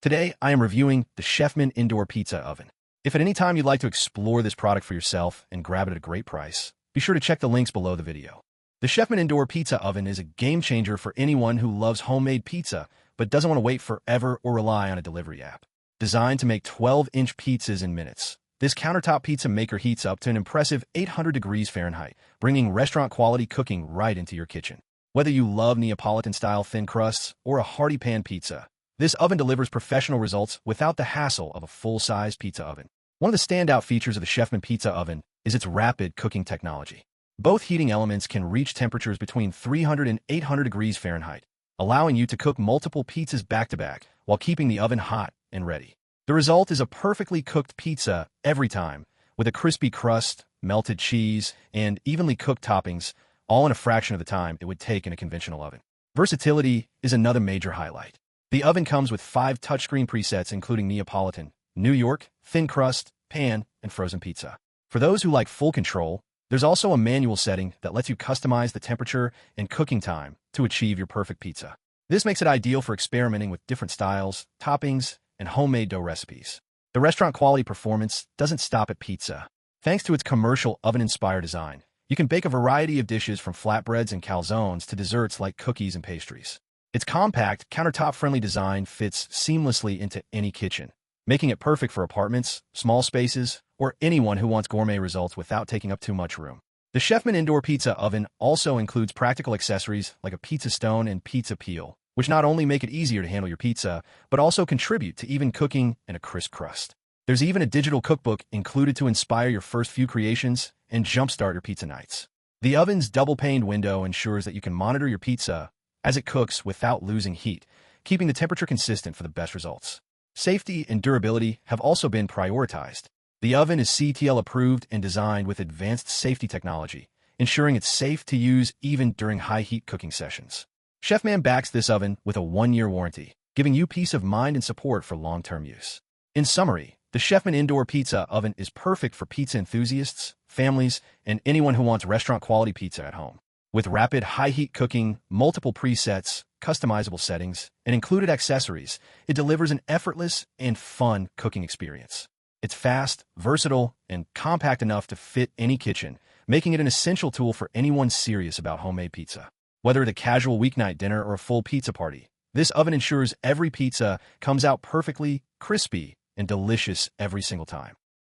Today, I am reviewing the CHEFMAN Indoor Pizza Oven. If at any time you'd like to explore this product for yourself and grab it at a great price, be sure to check the links below the video. The CHEFMAN Indoor Pizza Oven is a game changer for anyone who loves homemade pizza but doesn't want to wait forever or rely on a delivery app. Designed to make 12-inch pizzas in minutes, this countertop pizza maker heats up to an impressive 800 degrees Fahrenheit, bringing restaurant-quality cooking right into your kitchen. Whether you love Neapolitan-style thin crusts or a hearty pan pizza, this oven delivers professional results without the hassle of a full-size pizza oven. One of the standout features of the CHEFMAN Pizza Oven is its rapid cooking technology. Both heating elements can reach temperatures between 300 and 800 degrees Fahrenheit, allowing you to cook multiple pizzas back-to-back while keeping the oven hot and ready. The result is a perfectly cooked pizza every time, with a crispy crust, melted cheese, and evenly cooked toppings, all in a fraction of the time it would take in a conventional oven. Versatility is another major highlight. The oven comes with 5 touchscreen presets including Neapolitan, New York, thin crust, pan, and frozen pizza. For those who like full control, there's also a manual setting that lets you customize the temperature and cooking time to achieve your perfect pizza. This makes it ideal for experimenting with different styles, toppings, and homemade dough recipes. The restaurant-quality performance doesn't stop at pizza. Thanks to its commercial oven-inspired design, you can bake a variety of dishes from flatbreads and calzones to desserts like cookies and pastries. Its compact, countertop-friendly design fits seamlessly into any kitchen, making it perfect for apartments, small spaces, or anyone who wants gourmet results without taking up too much room. The CHEFMAN Indoor Pizza Oven also includes practical accessories like a pizza stone and pizza peel, which not only make it easier to handle your pizza, but also contribute to even cooking and a crisp crust. There's even a digital cookbook included to inspire your first few creations and jumpstart your pizza nights. The oven's double-paned window ensures that you can monitor your pizza as it cooks without losing heat, keeping the temperature consistent for the best results. Safety and durability have also been prioritized. The oven is cETL approved and designed with advanced safety technology, ensuring it's safe to use even during high-heat cooking sessions. CHEFMAN backs this oven with a 1-year warranty, giving you peace of mind and support for long-term use. In summary, the CHEFMAN Indoor Pizza Oven is perfect for pizza enthusiasts, families, and anyone who wants restaurant-quality pizza at home. With rapid, high-heat cooking, multiple presets, customizable settings, and included accessories, it delivers an effortless and fun cooking experience. It's fast, versatile, and compact enough to fit any kitchen, making it an essential tool for anyone serious about homemade pizza. Whether it's a casual weeknight dinner or a full pizza party, this oven ensures every pizza comes out perfectly crispy and delicious every single time.